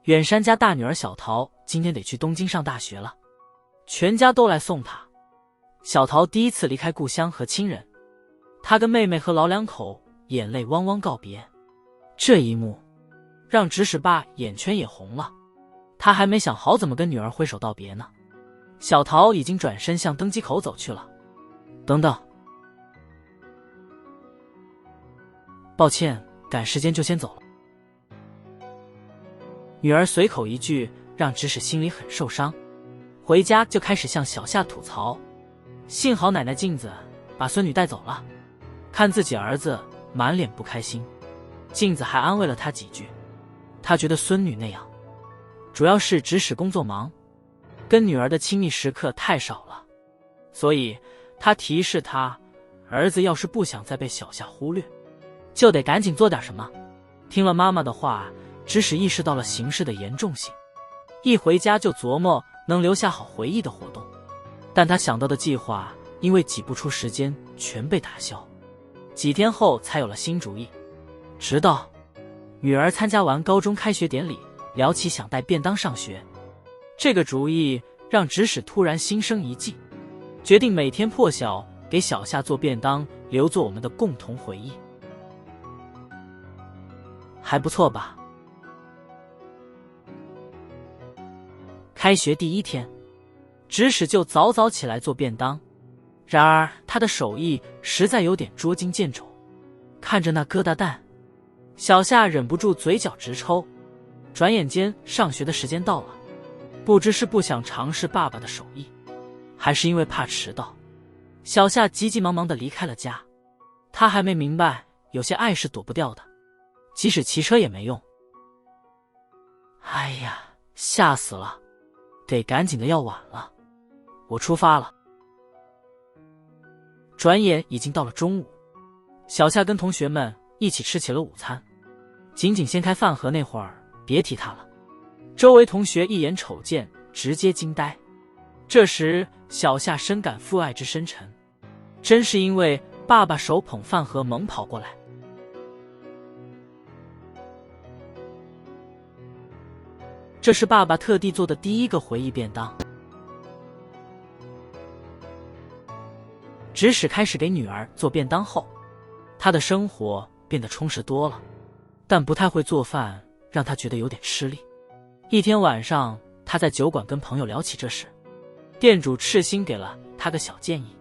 远山家大女儿小桃今天得去东京上大学了，全家都来送她。小桃第一次离开故乡和亲人，她跟妹妹和老两口眼泪汪汪告别。这一幕让指使爸眼圈也红了，他还没想好怎么跟女儿挥手道别呢，小桃已经转身向登机口走去了。等等，抱歉，赶时间就先走了。女儿随口一句，让指使心里很受伤，回家就开始向小夏吐槽，幸好奶奶镜子把孙女带走了。看自己儿子满脸不开心，镜子还安慰了他几句。他觉得孙女那样，主要是指使工作忙，跟女儿的亲密时刻太少了，所以他提示他，儿子要是不想再被小夏忽略，就得赶紧做点什么。听了妈妈的话，指使意识到了形势的严重性，一回家就琢磨能留下好回忆的活动，但他想到的计划因为挤不出时间全被打消，几天后才有了新主意。直到女儿参加完高中开学典礼，聊起想带便当上学，这个主意让指使突然心生一计，决定每天破晓给小夏做便当，留作我们的共同回忆。还不错吧？开学第一天，指使就早早起来做便当，然而他的手艺实在有点捉襟见肘，看着那疙瘩蛋，小夏忍不住嘴角直抽。转眼间上学的时间到了，不知是不想尝试爸爸的手艺，还是因为怕迟到，小夏急急忙忙地离开了家。他还没明白有些爱是躲不掉的，即使骑车也没用。哎呀，吓死了，得赶紧的，要晚了。我出发了。转眼已经到了中午，小夏跟同学们一起吃起了午餐。仅仅掀开饭盒那会儿，别提他了，周围同学一眼瞅见，直接惊呆。这时小夏深感父爱之深沉，真是因为爸爸手捧饭盒猛跑过来。这是爸爸特地做的第一个回忆便当。指使开始给女儿做便当后，他的生活变得充实多了，但不太会做饭让他觉得有点吃力。一天晚上，他在酒馆跟朋友聊起这事，店主赤心给了他个小建议，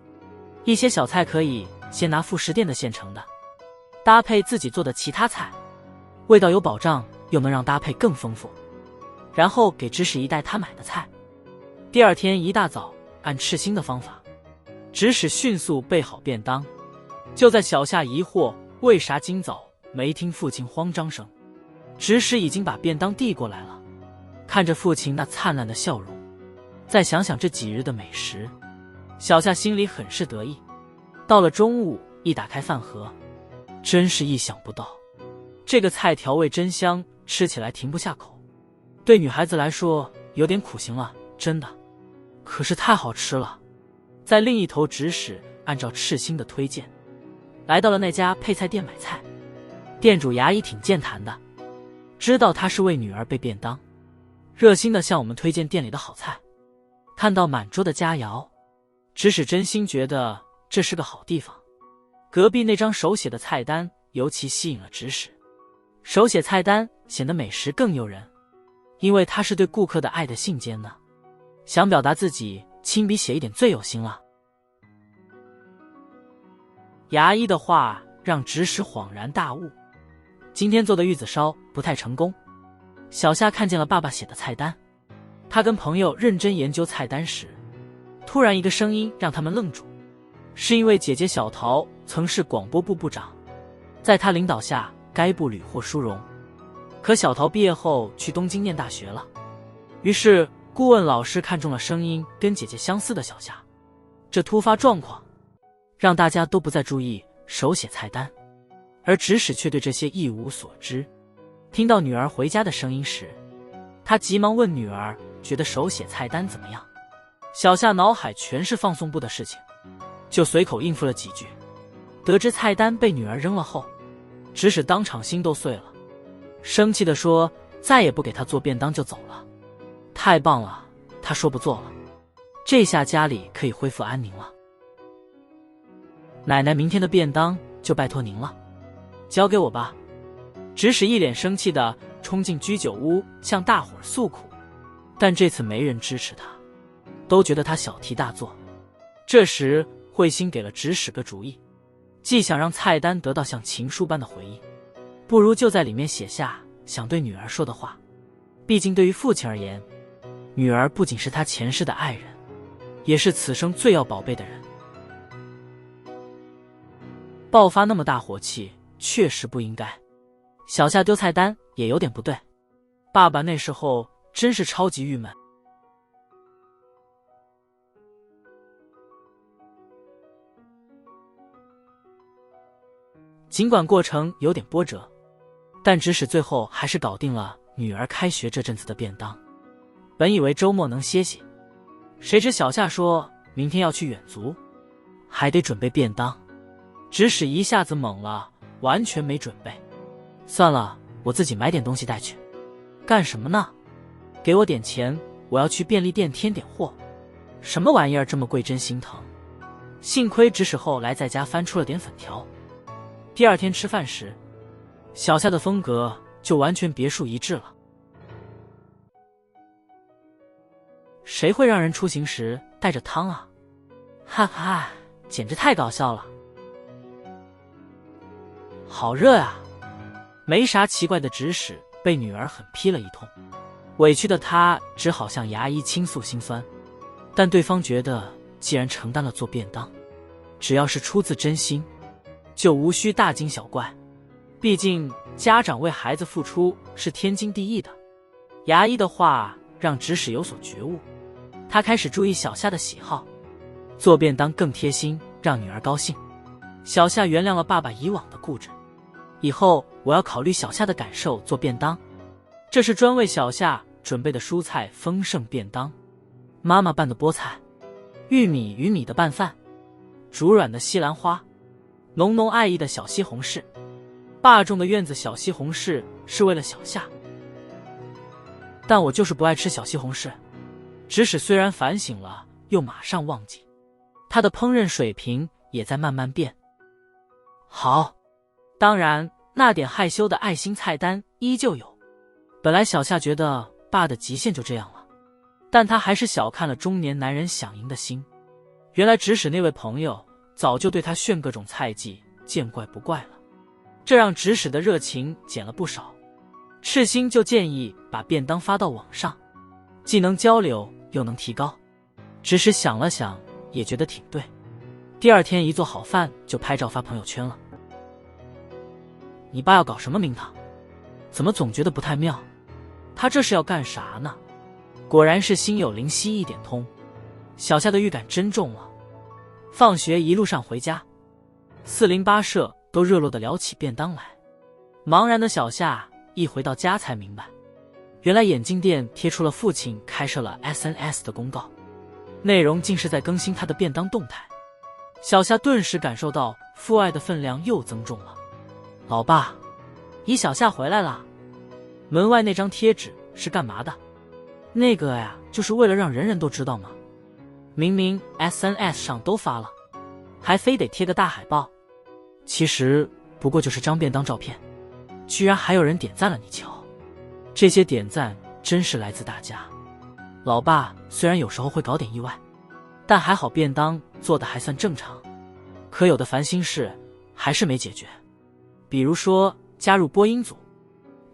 一些小菜可以先拿副食店的现成的，搭配自己做的其他菜，味道有保障，又能让搭配更丰富。然后给指使一袋他买的菜。第二天一大早，按赤心的方法，指使迅速备好便当。就在小夏疑惑为啥今早没听父亲慌张声，指使已经把便当递过来了。看着父亲那灿烂的笑容，再想想这几日的美食，小夏心里很是得意。到了中午，一打开饭盒，真是意想不到，这个菜调味真香，吃起来停不下口。对女孩子来说有点苦行了，真的，可是太好吃了。在另一头，指使按照赤心的推荐，来到了那家配菜店买菜。店主牙医挺健谈的，知道他是为女儿备便当，热心地向我们推荐店里的好菜。看到满桌的佳肴，指使真心觉得这是个好地方。隔壁那张手写的菜单尤其吸引了指使，手写菜单显得美食更诱人，因为他是对顾客的爱的信笺呢，想表达自己亲笔写一点最有心了。牙医的话让指使恍然大悟，今天做的玉子烧不太成功。小夏看见了爸爸写的菜单，他跟朋友认真研究菜单时，突然一个声音让他们愣住，是因为姐姐小桃曾是广播部部长，在她领导下该部屡获殊荣。可小桃毕业后去东京念大学了，于是顾问老师看中了声音跟姐姐相似的小夏。这突发状况让大家都不再注意手写菜单，而指使却对这些一无所知。听到女儿回家的声音时，他急忙问女儿觉得手写菜单怎么样。小夏脑海全是放送部的事情，就随口应付了几句。得知菜单被女儿扔了后，指使当场心都碎了，生气地说再也不给他做便当就走了。太棒了，他说不做了。这下家里可以恢复安宁了。奶奶明天的便当就拜托您了，交给我吧。指使一脸生气地冲进居酒屋向大伙儿诉苦，但这次没人支持他，都觉得他小题大做。这时慧心给了指使个主意，既想让菜单得到像情书般的回应，不如就在里面写下想对女儿说的话。毕竟对于父亲而言，女儿不仅是他前世的爱人，也是此生最要宝贝的人。爆发那么大火气确实不应该，小夏丢菜单也有点不对。爸爸那时候真是超级郁闷。尽管过程有点波折，但指使最后还是搞定了女儿开学这阵子的便当。本以为周末能歇息，谁知小夏说明天要去远足，还得准备便当。指使一下子懵了，完全没准备。算了，我自己买点东西带去。干什么呢？给我点钱，我要去便利店添点货。什么玩意儿这么贵，真心疼。幸亏指使后来在家翻出了点粉条。第二天吃饭时，小夏的风格就完全别树一帜了。谁会让人出行时带着汤啊？哈哈，简直太搞笑了。好热啊！没啥奇怪的指使被女儿狠批了一通，委屈的他只好向牙医倾诉心酸。但对方觉得既然承担了做便当，只要是出自真心，就无需大惊小怪。毕竟家长为孩子付出是天经地义的。牙医的话让指使有所觉悟，他开始注意小夏的喜好，做便当更贴心，让女儿高兴。小夏原谅了爸爸以往的固执，以后我要考虑小夏的感受做便当。这是专为小夏准备的蔬菜丰盛便当，妈妈拌的菠菜，玉米与米的拌饭，煮软的西兰花，浓浓爱意的小西红柿。爸种的院子小西红柿是为了小夏，但我就是不爱吃小西红柿。指使虽然反省了，又马上忘记，他的烹饪水平也在慢慢变好。当然那点害羞的爱心菜单依旧有。本来小夏觉得爸的极限就这样了，但他还是小看了中年男人想赢的心。原来指使那位朋友早就对他炫各种菜技，见怪不怪了，这让指使的热情减了不少。赤心就建议把便当发到网上，既能交流又能提高。指使想了想也觉得挺对，第二天一做好饭就拍照发朋友圈了。你爸要搞什么名堂？怎么总觉得不太妙？他这是要干啥呢？果然是心有灵犀一点通，小夏的预感真重了。放学一路上回家，408社都热络地聊起便当来。茫然的小夏一回到家才明白，原来眼镜店贴出了父亲开设了 SNS 的公告，内容竟是在更新他的便当动态。小夏顿时感受到父爱的分量又增重了。老爸，姨小夏回来了。门外那张贴纸是干嘛的？那个呀，就是为了让人人都知道嘛。明明 SNS 上都发了，还非得贴个大海报。其实不过就是张便当照片，居然还有人点赞了，你瞧。这些点赞真是来自大家。老爸虽然有时候会搞点意外，但还好便当做的还算正常。可有的烦心事还是没解决，比如说加入播音组。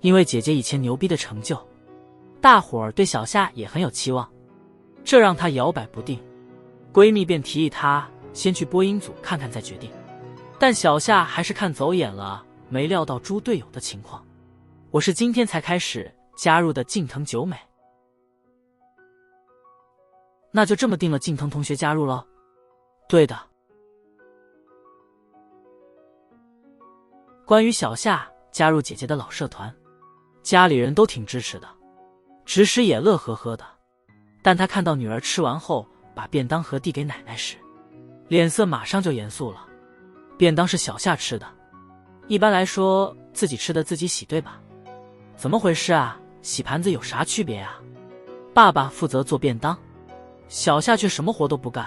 因为姐姐以前牛逼的成就，大伙儿对小夏也很有期望，这让她摇摆不定。闺蜜便提议她先去播音组看看再决定，但小夏还是看走眼了，没料到猪队友的情况。我是今天才开始加入的近藤久美。那就这么定了，近藤同学加入了？对的。关于小夏加入姐姐的老社团，家里人都挺支持的，指使也乐呵呵的。但他看到女儿吃完后把便当盒递给奶奶时，脸色马上就严肃了。便当是小夏吃的，一般来说自己吃的自己洗，对吧？怎么回事啊？洗盘子有啥区别啊？爸爸负责做便当，小夏却什么活都不干。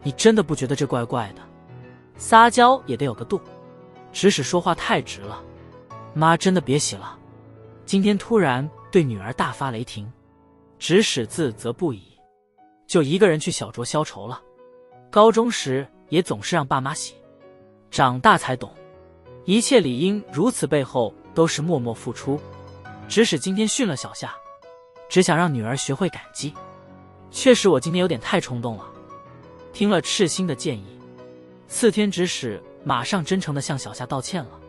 你真的不觉得这怪怪的？撒娇也得有个度。指使说话太直了，妈真的别洗了。今天突然对女儿大发雷霆，指使自责不已，就一个人去小酌消愁了。高中时也总是让爸妈洗，长大才懂，一切理应如此，背后都是默默付出。指使今天训了小夏，只想让女儿学会感激。确实我今天有点太冲动了。听了赤心的建议，次天指使马上真诚地向小夏道歉了。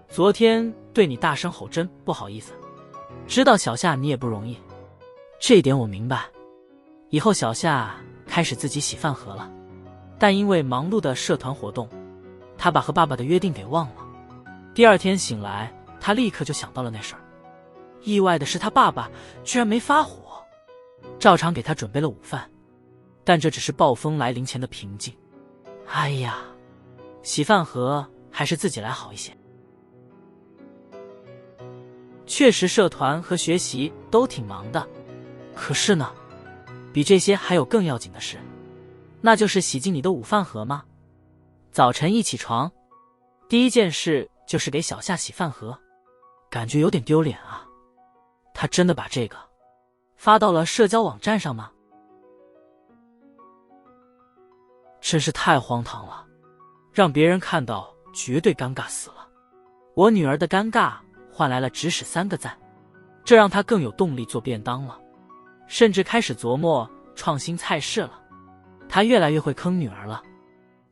昨天对你大声吼真不好意思，知道小夏你也不容易，这一点我明白。以后小夏开始自己洗饭盒了，但因为忙碌的社团活动，他把和爸爸的约定给忘了。第二天醒来，他立刻就想到了那事儿。意外的是，他爸爸居然没发火，照常给他准备了午饭。但这只是暴风来临前的平静。哎呀，洗饭盒还是自己来好一些。确实社团和学习都挺忙的，可是呢，比这些还有更要紧的事，那就是洗净你的午饭盒吗？早晨一起床，第一件事就是给小夏洗饭盒，感觉有点丢脸啊。他真的把这个发到了社交网站上吗？真是太荒唐了，让别人看到绝对尴尬死了。我女儿的尴尬换来了指使3个赞，这让她更有动力做便当了，甚至开始琢磨创新菜式了。她越来越会坑女儿了，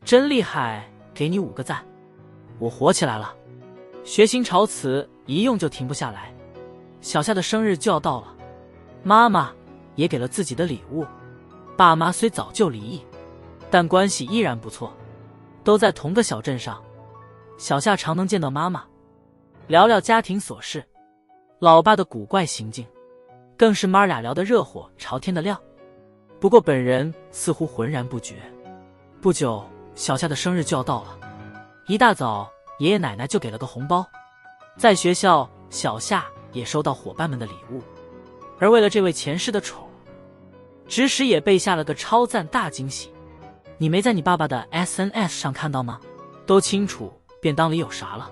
真厉害，给你5个赞。我火起来了，学新潮词一用就停不下来。小夏的生日就要到了，妈妈也给了自己的礼物。爸妈虽早就离异，但关系依然不错，都在同个小镇上。小夏常能见到妈妈，聊聊家庭琐事，老爸的古怪行径，更是妈俩聊得热火朝天的料。不过本人似乎浑然不觉。不久，小夏的生日就要到了，一大早爷爷奶奶就给了个红包。在学校，小夏也收到伙伴们的礼物，而为了这位前世的宠，指使也备下了个超赞大惊喜。你没在你爸爸的 SNS 上看到吗？都清楚便当里有啥了。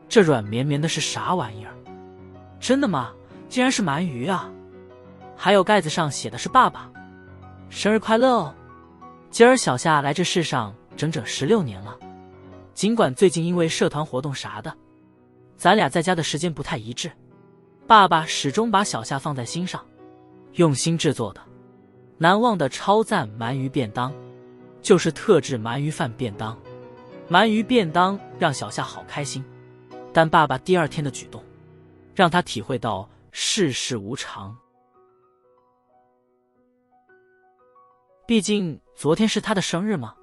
这软绵绵的是啥玩意儿？真的吗？竟然是鳗鱼啊！还有盖子上写的是爸爸生日快乐哦。今儿小夏来这世上整整16年了，尽管最近因为社团活动啥的，咱俩在家的时间不太一致，爸爸始终把小夏放在心上，用心制作的难忘的超赞鳗鱼便当，就是特制鳗鱼饭便当。鳗鱼便当让小夏好开心，但爸爸第2天的举动让他体会到世事无常。毕竟昨天是他的生日嘛，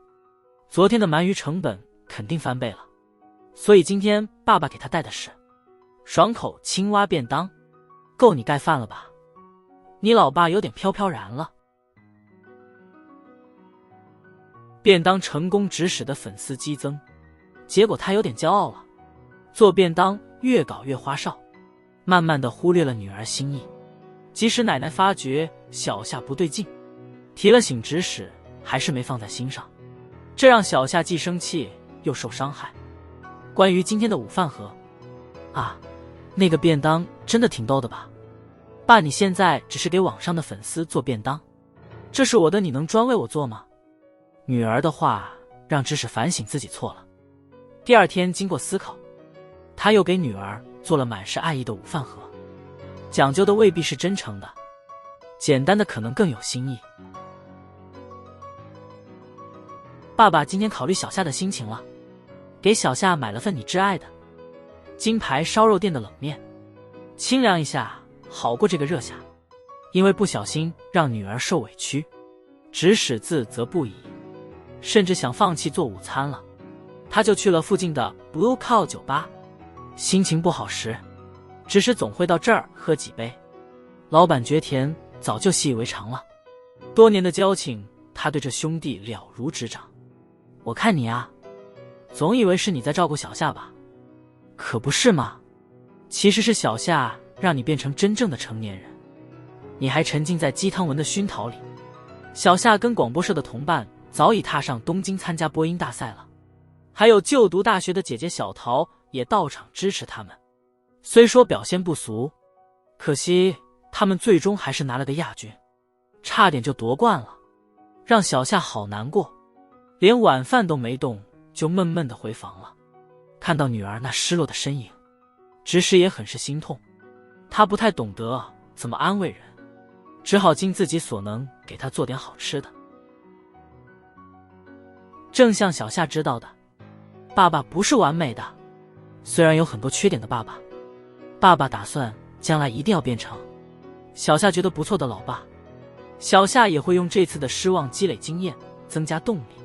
昨天的鳗鱼成本肯定翻倍了，所以今天爸爸给他带的是爽口青蛙便当，够你盖饭了吧？你老爸有点飘飘然了。便当成功指使的粉丝激增，结果他有点骄傲了，做便当越搞越花哨，慢慢的忽略了女儿心意。即使奶奶发觉小夏不对劲，提了醒指使，还是没放在心上，这让小夏既生气又受伤害。关于今天的午饭盒啊，那个便当真的挺逗的吧？爸，你现在只是给网上的粉丝做便当，这是我的，你能专为我做吗？女儿的话让指使反省自己错了。第2天经过思考，他又给女儿做了满是爱意的午饭盒，讲究的未必是真诚的，简单的可能更有心意。爸爸今天考虑小夏的心情了，给小夏买了份你挚爱的金牌烧肉店的冷面，清凉一下好过这个热夏。因为不小心让女儿受委屈，指使自责不已，甚至想放弃做午餐了。他就去了附近的 Blue Cow 酒吧，心情不好时，指使总会到这儿喝几杯。老板觉甜早就习以为常了，多年的交情，他对这兄弟了如指掌。我看你啊，总以为是你在照顾小夏吧？可不是嘛，其实是小夏让你变成真正的成年人，你还沉浸在鸡汤文的熏陶里。小夏跟广播社的同伴早已踏上东京参加播音大赛了，还有就读大学的姐姐小桃也到场支持他们。虽说表现不俗，可惜他们最终还是拿了个亚军，差点就夺冠了，让小夏好难过，连晚饭都没动就闷闷地回房了。看到女儿那失落的身影，直使也很是心痛。他不太懂得怎么安慰人，只好尽自己所能给她做点好吃的。正像小夏知道的，爸爸不是完美的，虽然有很多缺点的爸爸，爸爸打算将来一定要变成小夏觉得不错的老爸。小夏也会用这次的失望积累经验，增加动力，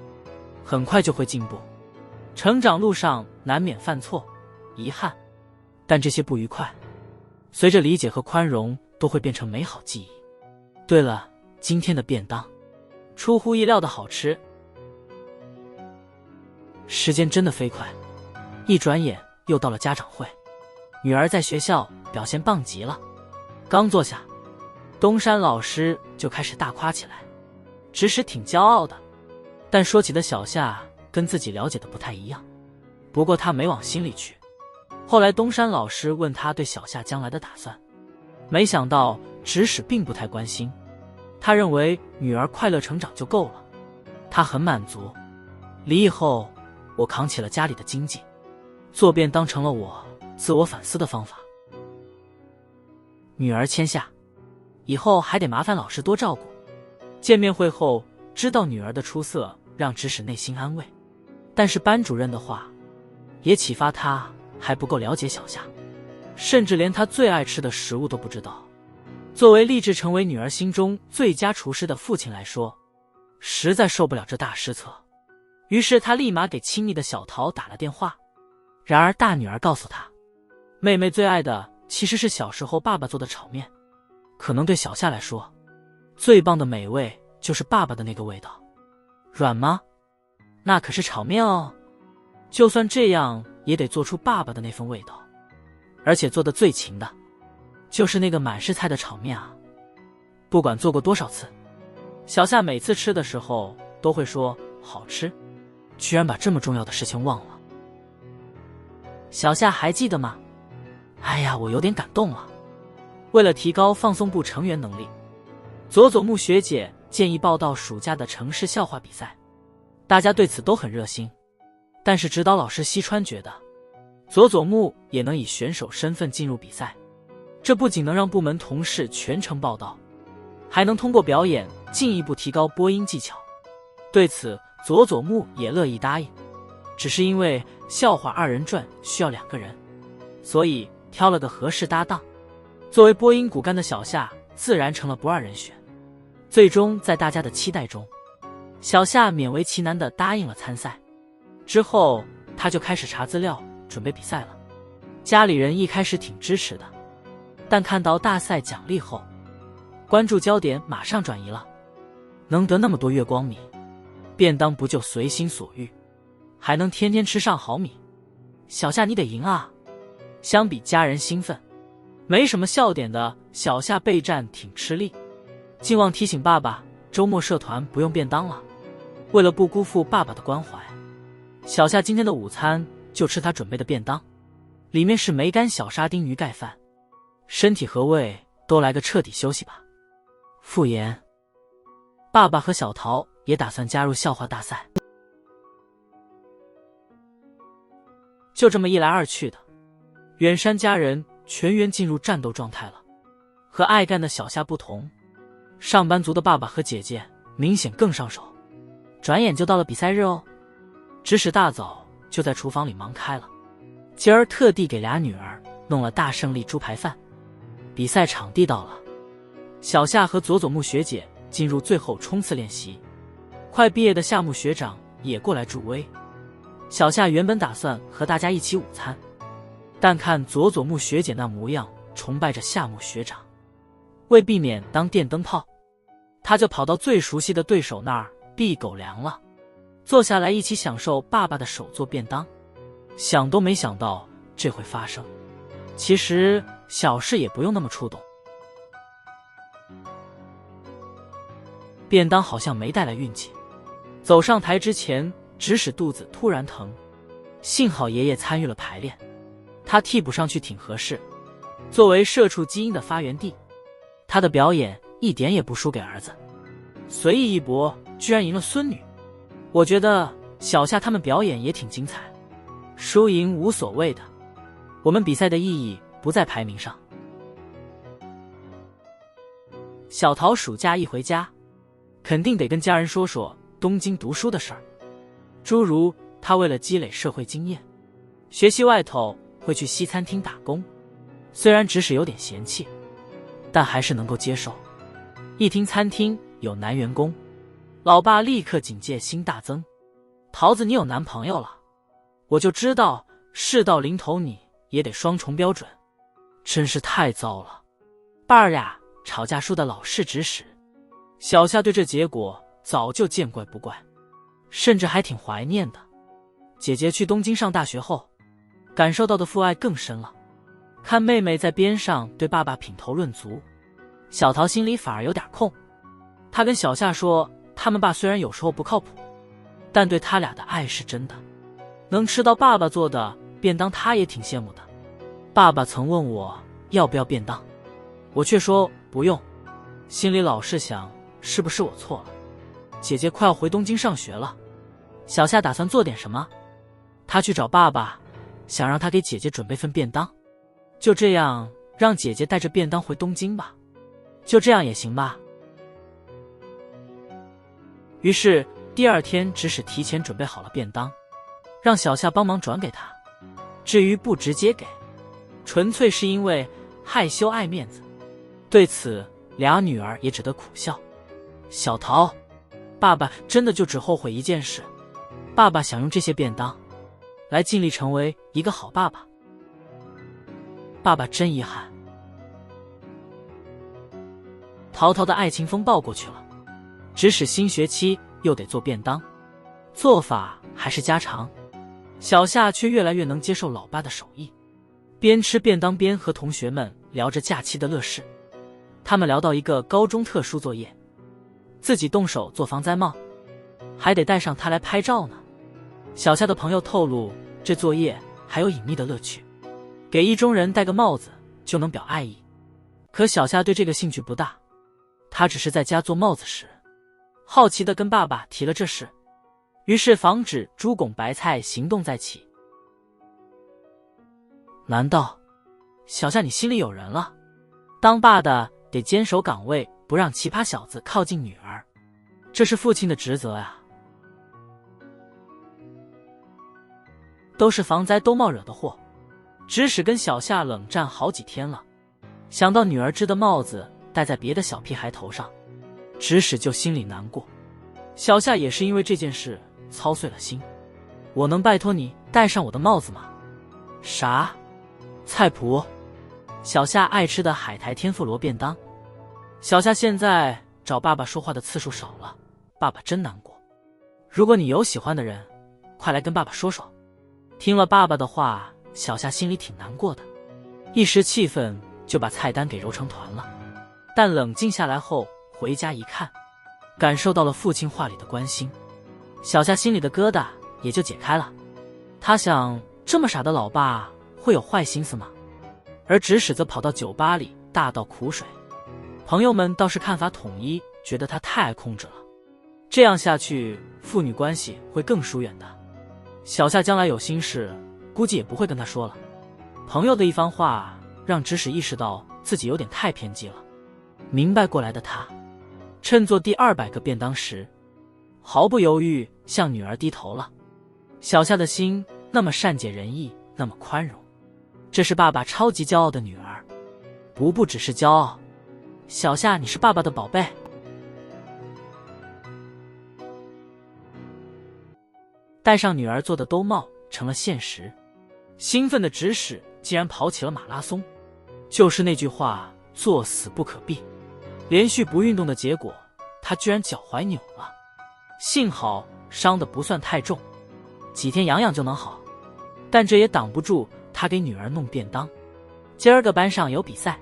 很快就会进步。成长路上难免犯错、遗憾，但这些不愉快，随着理解和宽容，都会变成美好记忆。对了，今天的便当出乎意料的好吃。时间真的飞快，一转眼又到了家长会。女儿在学校表现棒极了，刚坐下，东山老师就开始大夸起来，指使挺骄傲的。但说起的小夏跟自己了解的不太一样，不过他没往心里去。后来东山老师问他对小夏将来的打算，没想到指使并不太关心，他认为女儿快乐成长就够了，他很满足。离异后，我扛起了家里的经济，做便当成了我自我反思的方法。女儿签下，以后还得麻烦老师多照顾。见面会后，知道女儿的出色让指使内心安慰，但是班主任的话也启发他还不够了解小夏，甚至连她最爱吃的食物都不知道。作为立志成为女儿心中最佳厨师的父亲来说，实在受不了这大失策。于是他立马给亲密的小桃打了电话。然而大女儿告诉他，妹妹最爱的其实是小时候爸爸做的炒面，可能对小夏来说，最棒的美味就是爸爸的那个味道。软吗？那可是炒面哦，就算这样也得做出爸爸的那份味道，而且做的最勤的就是那个满是菜的炒面啊。不管做过多少次，小夏每次吃的时候都会说好吃，居然把这么重要的事情忘了。小夏还记得吗？哎呀，我有点感动了。为了提高放送部成员能力，佐佐木学姐建议报到暑假的城市笑话比赛，大家对此都很热心。但是指导老师西川觉得，佐佐木也能以选手身份进入比赛，这不仅能让部门同事全程报道，还能通过表演进一步提高播音技巧。对此佐佐木也乐意答应，只是因为笑话二人转需要2个人，所以挑了个合适搭档。作为播音骨干的小夏自然成了不二人选。最终在大家的期待中，小夏勉为其难地答应了参赛。之后他就开始查资料准备比赛了。家里人一开始挺支持的，但看到大赛奖励后，关注焦点马上转移了。能得那么多月光米，便当不就随心所欲，还能天天吃上好米，小夏你得赢啊。相比家人兴奋没什么笑点的小夏备战挺吃力，竟忘提醒爸爸周末社团不用便当了。为了不辜负爸爸的关怀，小夏今天的午餐就吃他准备的便当，里面是梅干小沙丁鱼盖饭。身体和胃都来个彻底休息吧。复言，爸爸和小桃也打算加入笑话大赛。就这么一来二去的，远山家人全员进入战斗状态了。和爱干的小夏不同，上班族的爸爸和姐姐明显更上手。转眼就到了比赛日哦，指使大早就在厨房里忙开了。今儿特地给俩女儿弄了大胜利猪排饭。比赛场地到了，小夏和佐佐木学姐进入最后冲刺练习。快毕业的夏木学长也过来助威。小夏原本打算和大家一起午餐，但看佐佐木学姐那模样，崇拜着夏木学长，为避免当电灯泡，他就跑到最熟悉的对手那儿避狗粮了，坐下来一起享受爸爸的手做便当。想都没想到这会发生，其实小事也不用那么触动。便当好像没带来运气，走上台之前，指使肚子突然疼，幸好爷爷参与了排练，他替补上去挺合适。作为社畜基因的发源地，他的表演一点也不输给儿子，随意一搏，居然赢了孙女。我觉得小夏他们表演也挺精彩，输赢无所谓的，我们比赛的意义不在排名上。小桃暑假一回家，肯定得跟家人说说东京读书的事儿，诸如他为了积累社会经验，学习外头会去西餐厅打工。虽然指使有点嫌弃，但还是能够接受。一听餐厅有男员工，老爸立刻警戒心大增：桃子，你有男朋友了？我就知道事到临头你也得双重标准，真是太糟了。爸儿俩吵架输的老是指使，小夏对这结果早就见怪不怪，甚至还挺怀念的。姐姐去东京上大学后，感受到的父爱更深了。看妹妹在边上对爸爸品头论足，小桃心里反而有点空。她跟小夏说，他们爸虽然有时候不靠谱，但对他俩的爱是真的。能吃到爸爸做的便当，她也挺羡慕的。爸爸曾问我要不要便当，我却说不用，心里老是想是不是我错了。姐姐快要回东京上学了，小夏打算做点什么。她去找爸爸，想让他给姐姐准备份便当。就这样让姐姐带着便当回东京吧，就这样也行吧。于是第二天指使提前准备好了便当，让小夏帮忙转给他。至于不直接给，纯粹是因为害羞爱面子。对此俩女儿也只得苦笑。小桃，爸爸真的就只后悔一件事，爸爸想用这些便当来尽力成为一个好爸爸。爸爸真遗憾。淘淘的爱情风暴过去了，指使新学期又得做便当，做法还是家常。小夏却越来越能接受老爸的手艺，边吃便当边和同学们聊着假期的乐事。他们聊到一个高中特殊作业，自己动手做防灾帽，还得带上它来拍照呢。小夏的朋友透露，这作业还有隐秘的乐趣，给意中人戴个帽子就能表爱意。可小夏对这个兴趣不大，他只是在家做帽子时，好奇地跟爸爸提了这事，于是防止猪拱白菜行动再起。难道小夏你心里有人了？当爸的得坚守岗位，不让奇葩小子靠近女儿，这是父亲的职责呀。都是防灾兜帽惹的祸，指使跟小夏冷战好几天了。想到女儿织的帽子戴在别的小屁孩头上，指使就心里难过。小夏也是因为这件事操碎了心。我能拜托你戴上我的帽子吗？啥？菜谱？小夏爱吃的海苔天妇罗便当。小夏现在找爸爸说话的次数少了，爸爸真难过。如果你有喜欢的人，快来跟爸爸说说。听了爸爸的话，小夏心里挺难过的，一时气愤就把菜单给揉成团了。但冷静下来后，回家一看，感受到了父亲话里的关心，小夏心里的疙瘩也就解开了。他想，这么傻的老爸会有坏心思吗？而指使则跑到酒吧里大倒苦水，朋友们倒是看法统一，觉得他太爱控制了。这样下去，父女关系会更疏远的。小夏将来有心事，估计也不会跟他说了。朋友的一番话让指使意识到自己有点太偏激了。明白过来的他，趁做第200个便当时，毫不犹豫向女儿低头了。小夏的心那么善解人意，那么宽容，这是爸爸超级骄傲的女儿。不只是骄傲，小夏你是爸爸的宝贝。戴上女儿做的兜帽成了现实，兴奋的指使竟然跑起了马拉松。就是那句话，作死不可避。连续不运动的结果，他居然脚踝扭了，幸好伤得不算太重，几天养养就能好。但这也挡不住他给女儿弄便当。今儿个班上有比赛，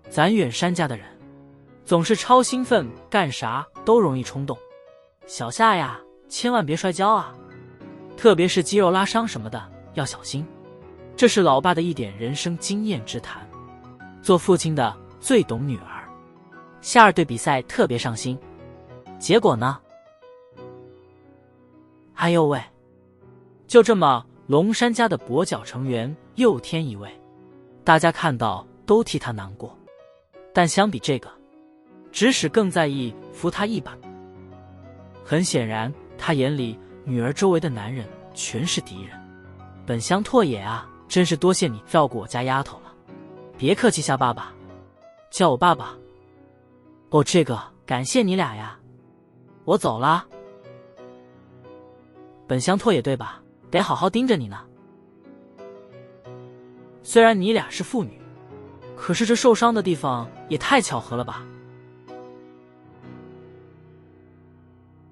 咱远山家的人总是超兴奋，干啥都容易冲动。小夏呀，千万别摔跤啊，特别是肌肉拉伤什么的要小心。这是老爸的一点人生经验之谈，做父亲的最懂女儿。夏儿对比赛特别上心，结果呢？哎呦喂，就这么龙山家的跛脚成员又添一位，大家看到都替他难过。但相比这个，指使更在意扶他一把。很显然，他眼里女儿周围的男人全是敌人。本乡拓也啊，真是多谢你照顾我家丫头了。别客气，夏爸爸，叫我爸爸。哦，这个感谢你俩呀，我走了。本乡拓也对吧？得好好盯着你呢。虽然你俩是父女，可是这受伤的地方也太巧合了吧。